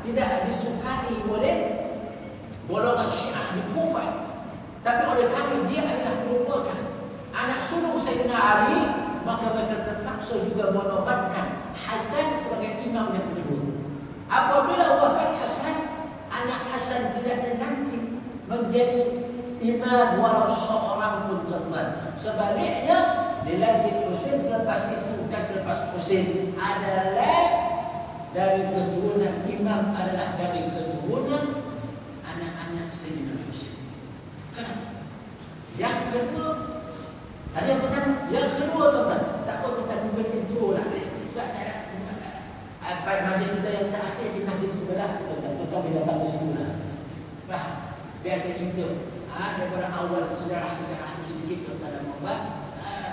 tidak disukai oleh golongan Syiah di Kufah, tapi oleh kami dia adalah merupakan anak sulung Sayyidina Ali, maka mereka terpaksa juga menobatkan Hasan sebagai imam yang kedua. Apabila wafat Hasan, anak Hasan tidak nanti menjadi imam walau seorang pun tuan-tuan. Sebaliknya dilantik Husain selepas itu, dan selepas Husain adalah dari keturunan imam, adalah dari keturunan anak-anak Sayyidina Husain. Kenapa? Yang kedua, ada yang pertama, yang kedua tuan-tuan, tak apa kita tunggu intro lah. Sebab tak ada pada majlis kita yang terakhir di majlis sebelah, tuan-tuan bila datang ke situ lah. Faham? Biasa cerita daripada awal sejarah-sejarah itu sedikit tuan-tuan dan puan,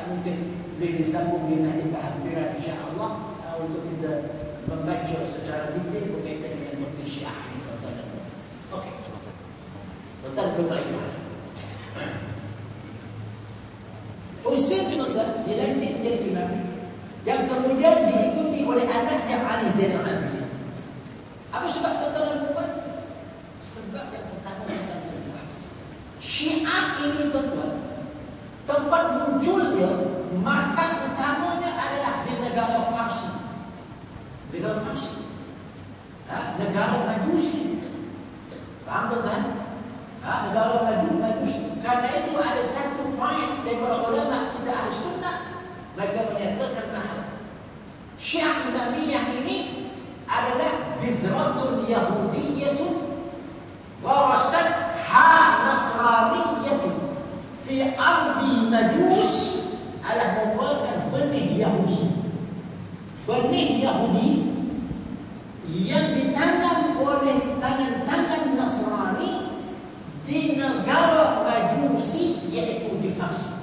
mungkin boleh disambung dengan pahamiran insya-Allah untuk kita membaca secara detail berkaitan dengan motif Syiah ini tuan-tuan dan puan. Okey. Tuan-tuan berkaitan. Husain tuan-tuan dilantik menjadi imam yang kemudian diikuti oleh anaknya Ali Zainal Abidin. Apa sebab tuan-tuan dan puan? Sebab yang pertama tuan-tuan dan puan, Syiah ini tuan-tuan, tempat munculnya, markas utamanya adalah di negara Farsi. Negara Farsi, negara Majusi. Faham tuan-tuan? Negara Majusi. Karena itu ada satu poin daripada ulama kita Ahlussunnah, mereka menyatakan bahawa Syiah Imamiyah ini adalah bizratun yahudiyyatun warasat ha nasraniyatun fi ardi Majus, adalah merupakan benih Yahudi. Benih Yahudi yang ditanam oleh tangan-tangan Nasrani di negara Majusi, iaitu di Farsi.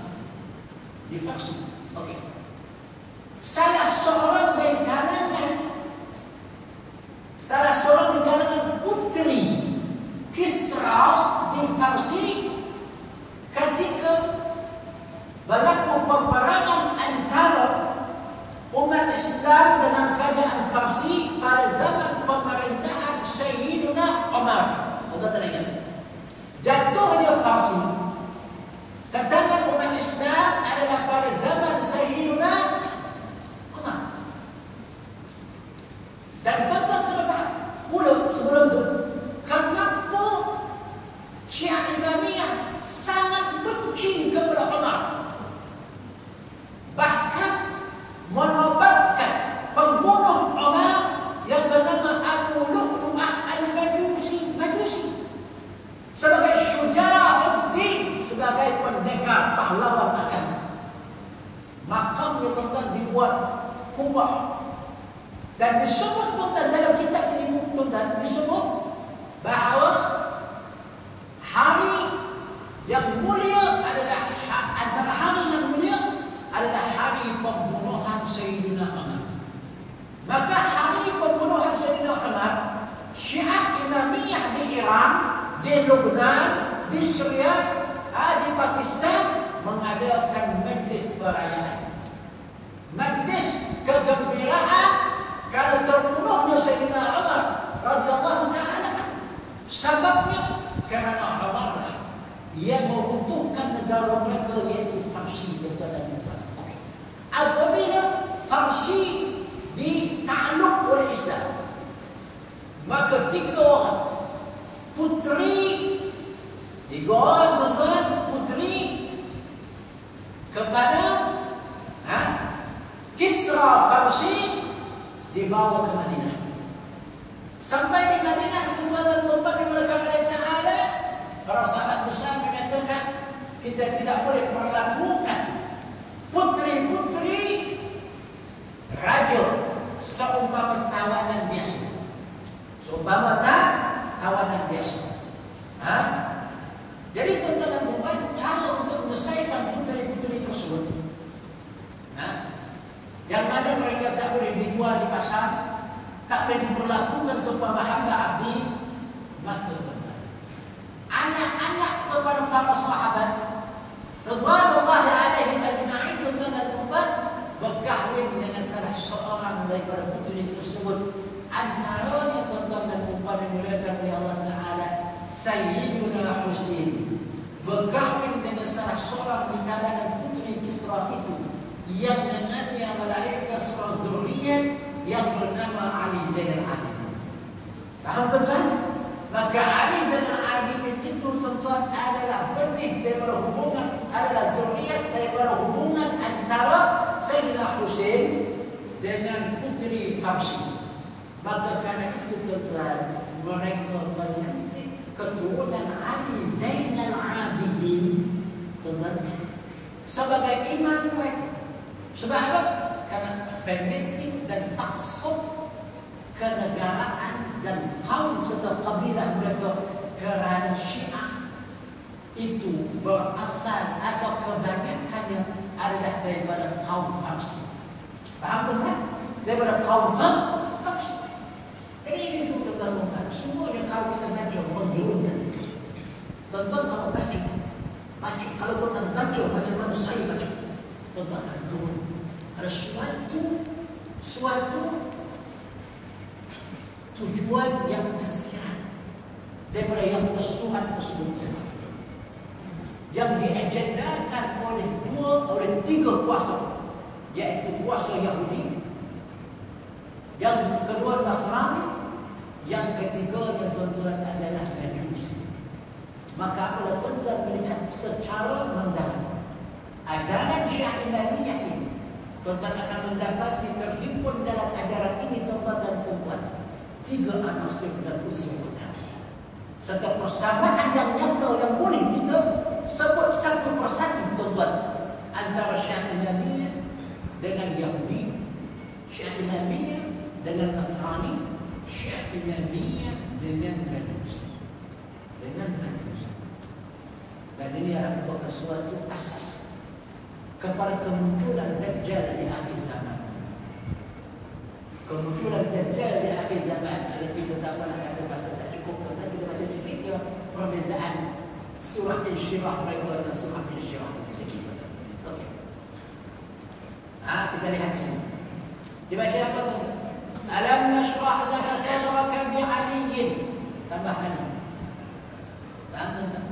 Di Farsi. Okey. Salah seorang dari kalangan putri Kisra di Farsi ketika berlaku peperangan antara umat Islam dengan kerajaan Farsi pada zaman pemerintahan Sayyidina Umar. Tuan-tuan ingat? Jatuhnya Farsi ke tangan umat Islam adalah pada zaman Sayyidina Umar. Dan tuan-tuan kena faham pula sebelum itu, kenapa Syiah Imamiyah sangat benci kepada Umar, bahkan menobatkan pembunuh Umar yang bernama Abu Lu'lu'ah Al-Majusi sebagai Syuja'uddin, sebagai pendekar pahlawan agama. Makamnya tuan-tuan dibuat kubah, dan disebut tuan-tuan dalam kitab ini tuan-tuan disebut bahawa hari yang mulia adalah antara hari yang mulia adalah hari pembunuhan Sayyidina Umar. Maka hari pembunuhan Sayyidina Umar, Syiah Imamiyah di Iran, di Lebanon, di Syria, di Pakistan mengadakan majlis perayaan, majlis kegembiraan kerana terbunuhnya Sayyidina Umar radhiyallahu ta'ala. Sebabnya kerana Umar yang meruntuhkan negara mereka, iaitu Farsi, tuan-tuan dan puan. Apabila Farsi ditakluk oleh Islam, maka tiga orang tuan-tuan putri kepada Kisra Farsi dibawa ke Madinah. Sampai di Madinah, tuan-tuan dan puan dimulakan oleh Ta'ala, para sahabat besar mengatakan kita tidak boleh perlakukan putri-putri raja seumpama tawanan biasa. Seumpama tawanan biasa. Jadi tuan-tuan dan puan, cara untuk menyelesaikan putri-putri tersebut, yang mana mereka tak boleh dijual di pasar, tak boleh diperlakukan seumpama hamba abdi, maka tuan-tuan, anak-anak kepada para sahabat radhiyallahu alaihim ajma'in, tuan-tuan dan puan, berkahwin dengan salah seorang daripada putri tersebut Antaranya tuan-tuan dan puan dimuliakan oleh Allah Ta'ala, Sayyiduna Husain berkahwin dengan salah seorang di kalangan putri Kisra itu, yang dengannya melahirkan seorang zuriyat yang bernama Ali Zainal Abidin. Faham tuan-tuan? Maka Ali Zainal Abidin itu tuan-tuan adalah benih daripada hubungan, adalah zuriyat daripada hubungan antara Sayyidina Husain dengan putri Farsi. Maka kerana itu tuan-tuan, mereka melantik keturunan Ali Zainal Abidin tuan-tuan sebagai imam mereka. Sebab apa? Karena fanatik dan taksub kenegaraan dan kaum serta kabilah mereka, kerana Syiah itu berasal atau kebanyakannya adalah daripada kaum Farsi. Faham tuan-tuan? Daripada kaum Farsi. Ini itu tuan-tuan, semuanya kalau kita baca menurunkan. Tuan-tuan kalau baca, kalau tuan-tuan baca macam mana saya baca, tuan-tuan akan turun. Ada suatu tujuan yang tersirat daripada yang tersurat tersebut, yang diagendakan oleh tiga kuasa, iaitu kuasa Yahudi, yang kedua Nasrani, yang ketiga yang tuan-tuan adalah Majusi. Maka apabila tuan-tuan melihat secara mendalam ajaran Syiah Imamiyah ini, tuan-tuan akan mendapati terhimpun dalam ajaran ini tuan-tuan dan puan tiga anasir dan unsur utama, serta persamaan yang nyata yang boleh kita sebut satu persatu tuan-tuan, antara Syiah Imamiyah dengan Yahudi, Syiah Imamiyah dengan Nasrani, Syiah Imamiyah dengan Majusi. Dan ini adalah suatu asas kepada kemunculan Dajjal di akhir zaman. Kemunculan Dajjal di akhir zaman. Kalau kita tak pernah kata bahasa tak cukup, kita baca sikit ke perbezaan surah Insyirah mereka dan surah Insyirah sikit. Okey. Kita lihat di sini. Dibaca apa tu? Alam nashrah laka sadraka bi aliyin. Tambah Ali. Faham tak?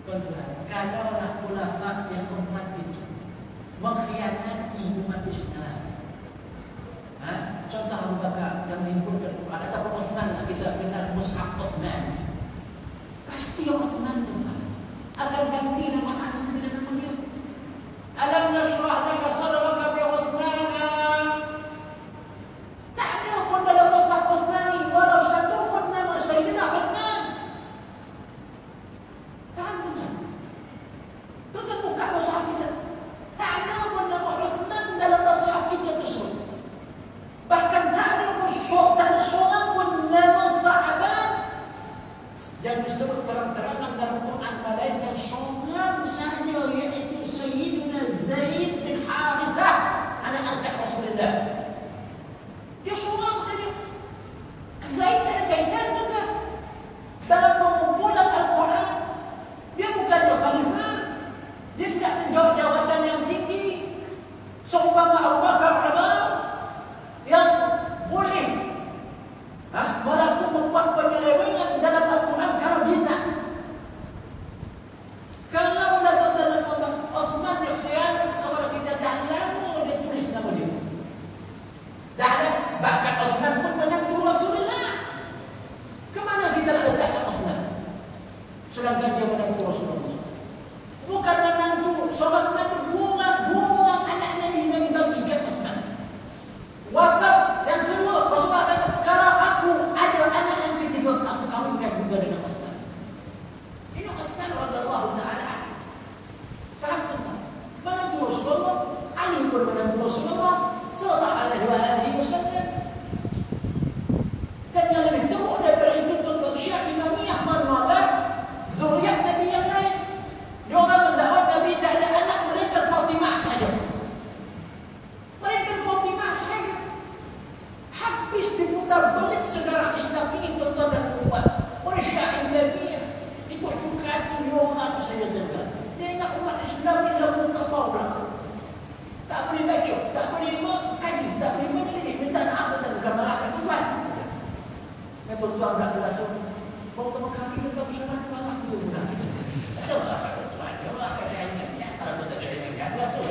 Tuan-tuan, kalau khulafah yang keempat itu mengkhianati umat Islam, contoh Abu Bakar yang menimbulkan Quran, ataupun Utsman, kita kenal Mushaf Utsman, pasti Utsman akan ganti nama Ali dengan nama dia. Alam nashrah laka sadraka bi Utsman. Tak ada pun dalam Mushaf Utsmani walau satu pun nama Sayyidina Utsman. Faham tuan-tuan? Tuan-tuan buka mushaf kita, tak ada pun nama Utsman dalam mushaf kita tersebut. Bahkan tak ada seorang pun nama sahabat yang disebut terang-terangan dalam Quran, melainkan seorang sahaja, iaitu Sayyidina Zaid bin Harithah, anak angkat Rasulullah. Dia seorang saja. Zaid tak ada kaitan tuan-tuan dalam pengumpulan Al-Quran. Dia bukannya khalifah, dia tidak menjawab jawatan yang tinggi seumpama Abu Bakar, Umar, yang boleh membuat penyelewengan dalam Al-Quran kalau dia nak. Kalau tuan-tuan Utsman dia khianat kepada kita, dah lama dia tulis nama dia. Dah ada, bahkan Utsman pun menantu Rasulullah. Kemana kita nak letakkan Utsman? Sedangkan dia menantu Rasulullah. Bukan menantu, seorang menantu, buang anak Nabi bagi kat Utsman. Wafat yang kedua, Rasulullah kata, kalau aku ada anak yang ketiga, aku kawinkan juga dengan Utsman. Ini Utsman radhiyallahu ta'ala. Faham tuan-tuan? Menantu Rasulullah, Ali pun menantu Rasulullah sallallahu alaihi wasallam. Dan yang lebih teruk daripada itu tuan-tuan, Syiah Imamiyah menolak zuriat Nabi yang lain. Dia orang mendakwa Nabi tak ada anak melainkan Fatimah saja. Melainkan Fatimah saja. Habis diputar balik sejarah Islam ini tuan-tuan dan puan oleh Syiah Imamiyah. Ikut Sukati dia orang saja tuan-tuan. Dia ingat umat Islam ni lalu terbawa. Tak boleh baca, tak boleh mengkaji, tak boleh meneliti, minta maaf, bukan marah kata. tuan-tuan tak jelas. Mau ke Mekah ni kita bersama ke mana tu pula. Tak ada lah kata tuan. Dia lah kata ayatnya. Kalau tu tak syarikat kata tu.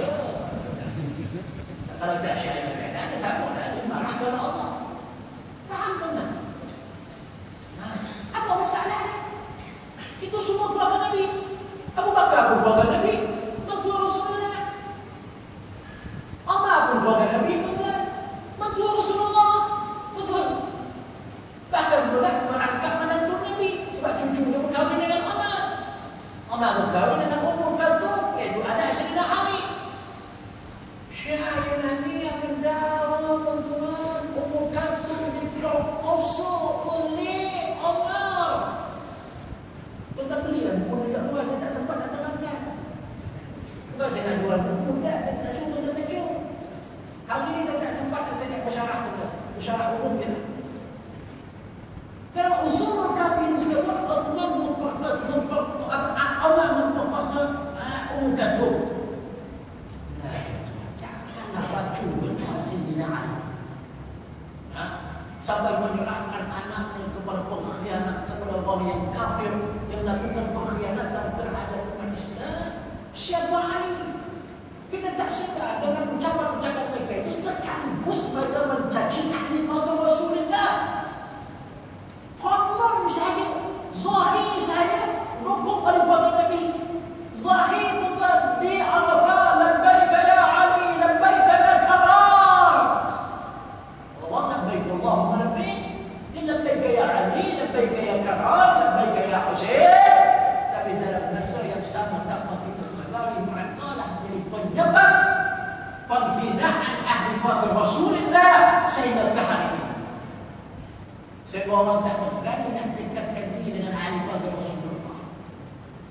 Kalau tak syarikat kata ada siapa dah ada marah kepada Allah. Faham tuan-tuan? Apa masalahnya? Itu semua keluarga Nabi. Abu Bakar pun keluarga Nabi. Mentua Rasulullah. Umar pun keluarga Nabi tuan-tuan. Mentua Rasulullah. Betul. Bahkan boleh merangkap menantu Nabi. Sebab cucunya berkahwin dengan Umar. Umar berkahwin dengan Ummul Kalthum, iaitu anak Sayyidina Ali. Syahir Nabi yang mendawa tuan-tuan. Ummul Kalthum diperkosa oleh Umar. Tuan-tuan beli lah buku dekat luar, saya tak sempat nak terangkan. Bukan saya nak jual buku, tak suruh tuan-tuan baca. Hari ini saya tak sempat, saya nak bersyarah tuan-tuan. Bersyarah umum je. Kerana usul kafir sebut Osman Umar memperkosa Ummul Kalthum. Takkanlah baca benar Sayyidina Ali. Sampai menyerahkan anaknya kepada pengkhianat, kepada orang yang kafir yang melakukan pengkhianatan terhadap umat Islam. Siapa Ali? Kita tak sedar dengan ucapan-ucapan mereka itu sekaligus mereka mencaci ahli keluarga Rasulullah. Konon saja, zahir saja, rukuk pada keluarga Nabi. Zahir tuan di Arafah, labbaika ya Ali, labbaika ya Karar. Allah labbaik Allahumma labbaik. Labbaika ya Ali, labbaika ya Karar, labbaika ya Husain. Tapi dalam masa yang sama tanpa kita sedari mereka lah menjadi penyebar penghinaan ahli keluarga Rasulullah sehingga hari ini. Sehingga orang tak berani nak dekatkan diri dengan ahli keluarga Rasulullah.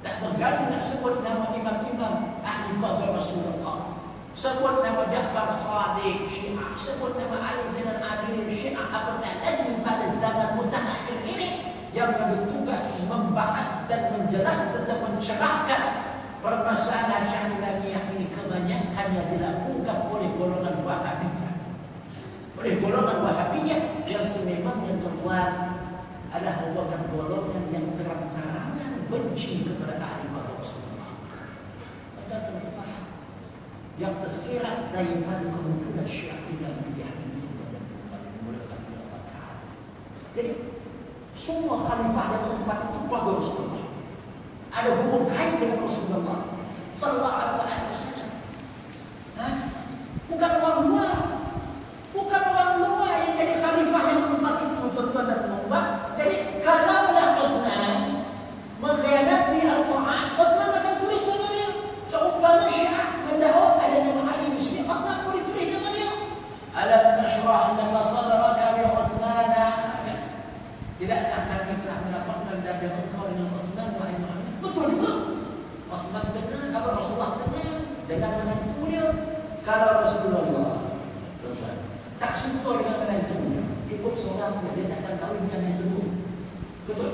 Tak berani nak sebut nama imam-imam ahli keluarga Rasulullah. Sebut nama Ja'far Shadiq Syiah, sebut nama Ali Zainal Abidin Syiah, apatah lagi pada zaman mutaakhir ini yang bertugas membahas dan menjelas serta mencerahkan permasalahan Syiahiyah ini kebanyakannya dilakukan oleh golongan Wahabiyah. Oleh golongan Wahabiyah yang sememangnya tuan adalah merupakan golongan yang terang-terangan benci kepada ahli keluarga Rasulullah. Betul-betul faham. Yang tersirat daripada kemunculan Syiahiyah ini jadi semua khalifah yang keempat itu keluarga Rasulullah. Ada hubung kait dengan Rasulullah sallallahu alaihi wasallam. Bukan orang luar. Bukan orang luar yang jadi khalifah yang keempat itu tuan-tuan dan puan. Jadi kalaulah Utsman mengkhianati Al-Quran, Utsman akan tulis nama dia. Seumpama Syiah mendakwa ada nama Ali di sini, Utsman boleh tulis nama dia. Alam nashrah laka sadraka bi Utsman. Tidakkah kami telah melapangkan dada engkau dengan Utsman wahai Muhammad? Betul juga. Utsman tenang, apa Rasulullah tenang dengan menantunya. Kalau Rasulullah tak suka dengan menantunya, ikut seorang dia takkan kahwinkan yang dulu. Betul?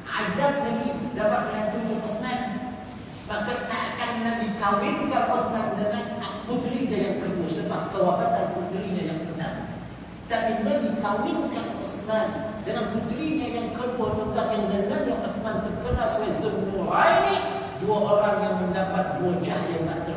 Azab Nabi dapat menantunya Utsman, maka tak akan Nabi kahwinkan Utsman dengan puteri dia yang kedua sebab kewafatan puterinya yang pertama. Tapi Nabi kahwinkan Utsman dengan puterinya yang kedua tentang yang dengannya Utsman terkenal sebagai Dzun Nuraini, dua orang yang mendapat dua cahaya mata